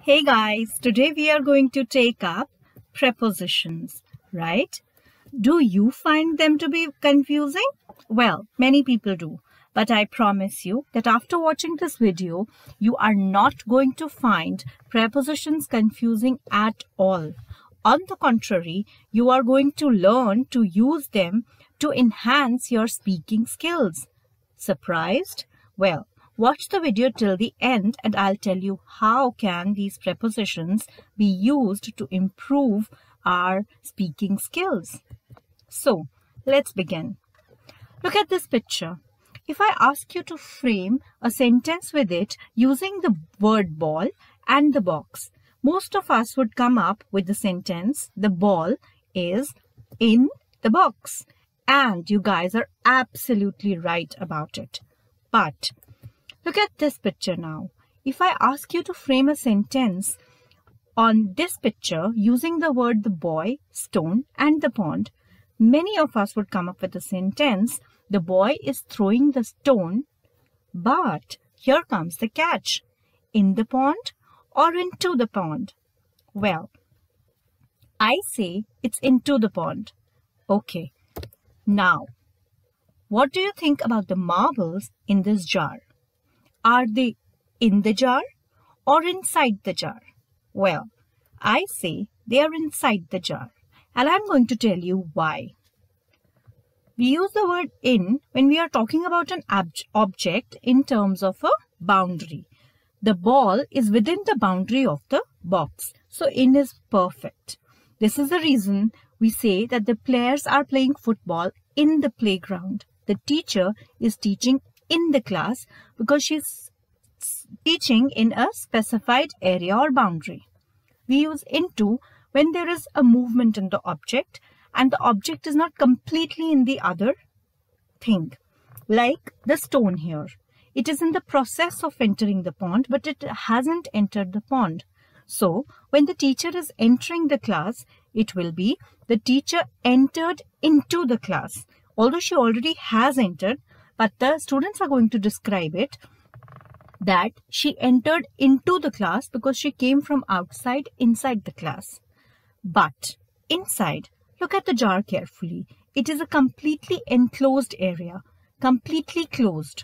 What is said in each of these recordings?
Hey guys, today we are going to take up prepositions, right? Do you find them to be confusing? Well, many people do, but I promise you that after watching this video, you are not going to find prepositions confusing at all. On the contrary, you are going to learn to use them to enhance your speaking skills. Surprised? Well, watch the video till the end and I'll tell you how can these prepositions be used to improve our speaking skills. So, let's begin. Look at this picture. If I ask you to frame a sentence with it using the word ball and the box, most of us would come up with the sentence, the ball is in the box. And you guys are absolutely right about it. But look at this picture now. If I ask you to frame a sentence on this picture using the word the boy, stone and the pond, many of us would come up with a sentence, the boy is throwing the stone, but here comes the catch, in the pond or into the pond? Well, I say it's into the pond. Okay, now, what do you think about the marbles in this jar? Are they in the jar or inside the jar? Well, I say they are inside the jar, and I'm going to tell you why. We use the word in when we are talking about an object in terms of a boundary. The ball is within the boundary of the box, so in is perfect. This is the reason we say that the players are playing football in the playground. The teacher is teaching in the class because she's teaching in a specified area or boundary. We use into when there is a movement in the object and the object is not completely in the other thing. Like the stone here. It is in the process of entering the pond, but it hasn't entered the pond. So, when the teacher is entering the class, it will be the teacher entered into the class. Although she already has entered, but the students are going to describe it that she entered into the class because she came from outside inside the class. But inside, look at the jar carefully. It is a completely enclosed area, completely closed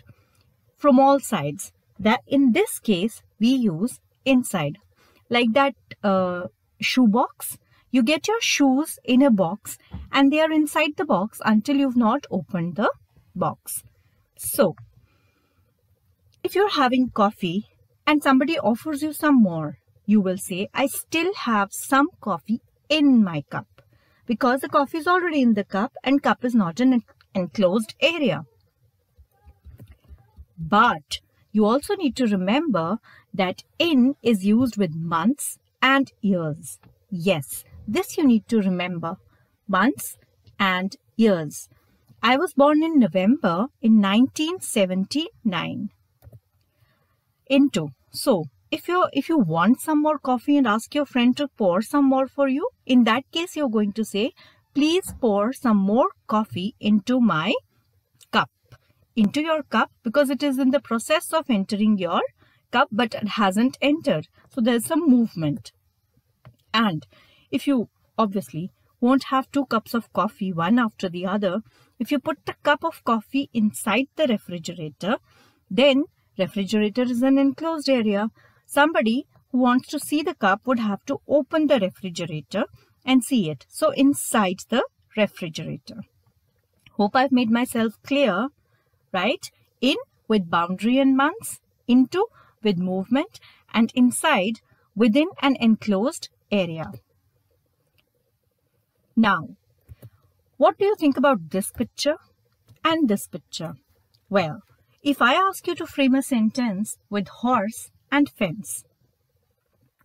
from all sides. That in this case, we use inside. Like that shoe box. You get your shoes in a box and they are inside the box until you've not opened the box. So, if you're having coffee and somebody offers you some more, you will say, I still have some coffee in my cup because the coffee is already in the cup and cup is not an enclosed area. But you also need to remember that in is used with months and years. Yes, this you need to remember, months and years. I was born in November in 1979. Into. So, if you want some more coffee and ask your friend to pour some more for you, in that case you're going to say, please pour some more coffee into my cup. Into your cup because it is in the process of entering your cup but it hasn't entered. So, there's some movement. And if you obviously won't have 2 cups of coffee one after the other, if you put the cup of coffee inside the refrigerator, then refrigerator is an enclosed area. Somebody who wants to see the cup would have to open the refrigerator and see it. So inside the refrigerator. Hope I've made myself clear, right? In with boundary and months, into with movement, and inside within an enclosed area. Now, what do you think about this picture and this picture? Well, if I ask you to frame a sentence with horse and fence,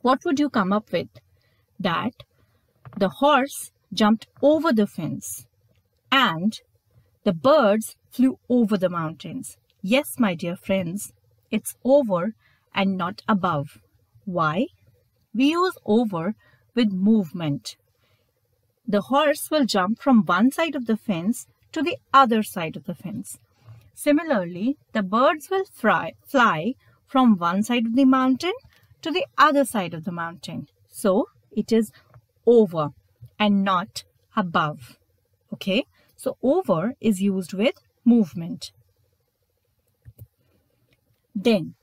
what would you come up with? That the horse jumped over the fence and the birds flew over the mountains. Yes, my dear friends, it's over and not above. Why? We use over with movement. The horse will jump from one side of the fence to the other side of the fence. Similarly, the birds will fly from one side of the mountain to the other side of the mountain. So it is over and not above. Okay, so over is used with movement. Then,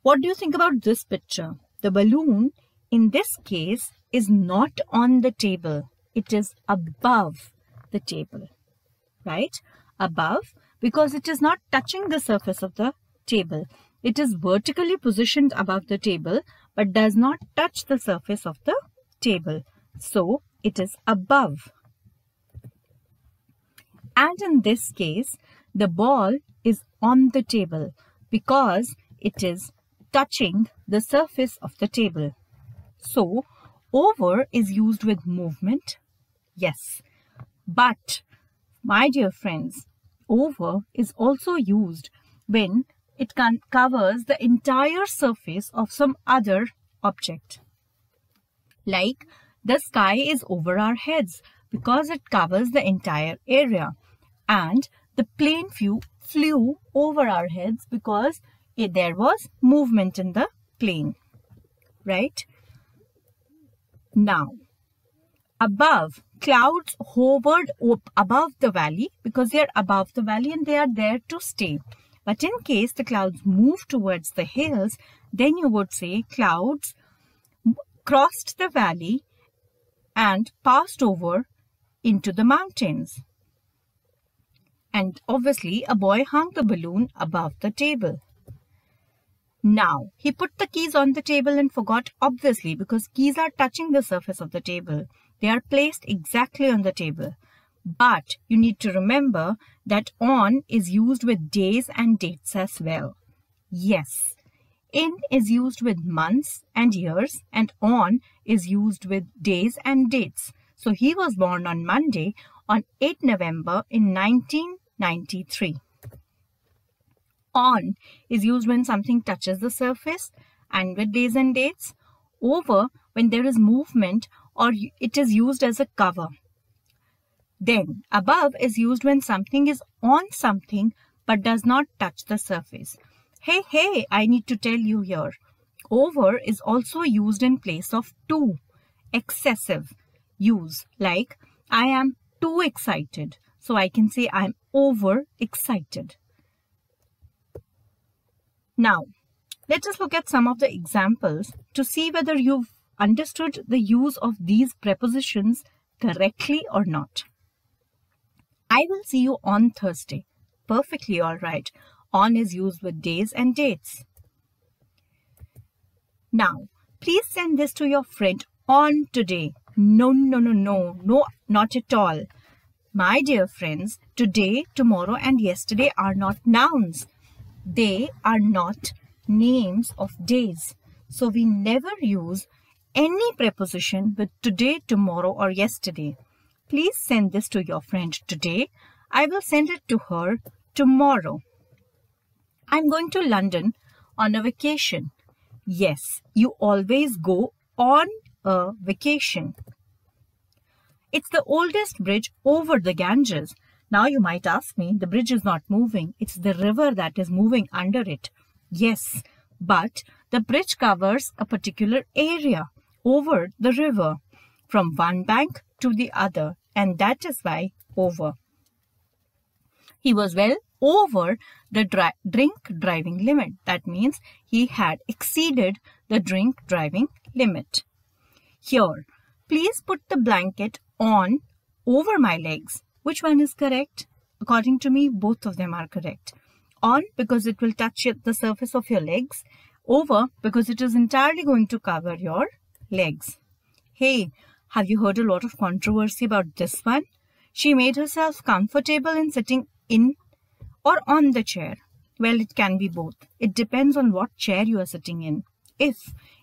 what do you think about this picture? The balloon in this case is not on the table. It is above the table, right? Above, because it is not touching the surface of the table. It is vertically positioned above the table but does not touch the surface of the table. So it is above. And in this case, the ball is on the table because it is touching the surface of the table. So over is used with movement. Yes, but my dear friends, over is also used when it covers the entire surface of some other object. Like the sky is over our heads because it covers the entire area, and the plane flew over our heads because there was movement in the plane, right? Now, above, clouds hovered above the valley because they are above the valley and they are there to stay. But in case the clouds move towards the hills, then you would say clouds crossed the valley and passed over into the mountains. And obviously, a boy hung the balloon above the table. Now, he put the keys on the table and forgot, obviously, because keys are touching the surface of the table. They are placed exactly on the table. But you need to remember that on is used with days and dates as well. Yes, in is used with months and years, and on is used with days and dates. So he was born on Monday on 8 November in 1993. On is used when something touches the surface and with days and dates. Over when there is movement or it is used as a cover. Then above is used when something is on something but does not touch the surface. Hey, I need to tell you here. Over is also used in place of too. Excessive use, like I am too excited. So I can say I am over excited. Now, let us look at some of the examples to see whether you've understood the use of these prepositions correctly or not. I will see you on Thursday. Perfectly all right. On is used with days and dates. Now, please send this to your friend on today. No, not at all. My dear friends, today, tomorrow and yesterday are not nouns. They are not names of days. So we never use any preposition with today, tomorrow or yesterday. Please send this to your friend today. I will send it to her tomorrow. I'm going to London on a vacation. Yes, you always go on a vacation. It's the oldest bridge over the Ganges. Now you might ask me, the bridge is not moving. It's the river that is moving under it. Yes, but the bridge covers a particular area over the river from one bank to the other, and that is why over. He was well over the drink driving limit. That means he had exceeded the drink driving limit. Here, please put the blanket on over my legs. Which one is correct? According to me, both of them are correct. On because it will touch the surface of your legs. Over because it is entirely going to cover your legs. Hey, have you heard a lot of controversy about this one? She made herself comfortable in sitting in or on the chair. Well, it can be both. It depends on what chair you are sitting in. If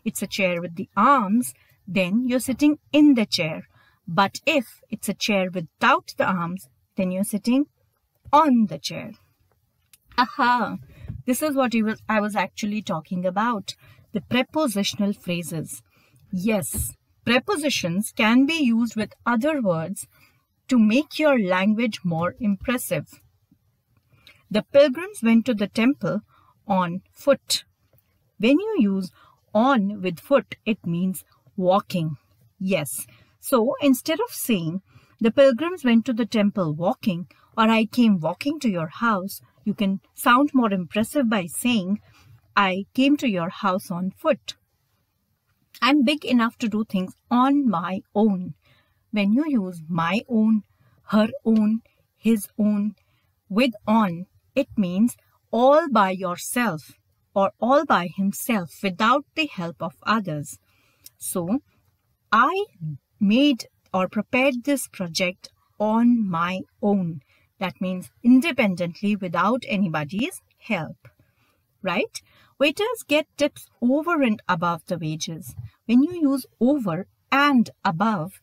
it's a chair with the arms, then you're sitting in the chair. But if it's a chair without the arms, then you're sitting on the chair. Aha! This is what I was actually talking about. The prepositional phrases. Yes, prepositions can be used with other words to make your language more impressive. The pilgrims went to the temple on foot. When you use on with foot, it means walking. Yes. So instead of saying, the pilgrims went to the temple walking, or I came walking to your house, you can sound more impressive by saying, I came to your house on foot. I'm big enough to do things on my own. When you use my own, her own, his own, with on, it means all by yourself or all by himself without the help of others. So, I made or prepared this project on my own. That means independently without anybody's help. Right? Waiters get tips over and above the wages. When you use over and above,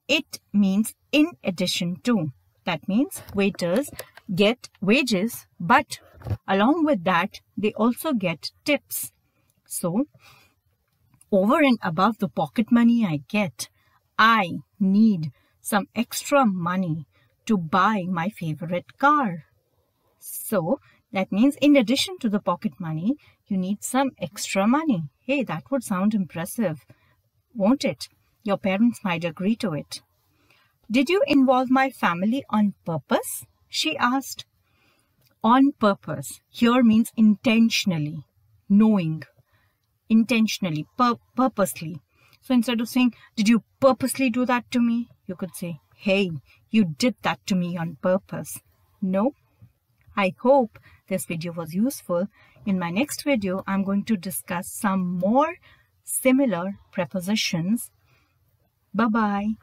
it means in addition to. That means waiters get wages, but along with that, they also get tips. So, over and above the pocket money I get, I need some extra money to buy my favorite car. So, that means in addition to the pocket money, you need some extra money. Hey, that would sound impressive, won't it? Your parents might agree to it. Did you involve my family on purpose? She asked. On purpose here means intentionally, knowing, intentionally, purposely. So instead of saying, did you purposely do that to me? You could say, hey, you did that to me on purpose. No. I hope this video was useful. In my next video, I'm going to discuss some more similar prepositions. Bye-bye.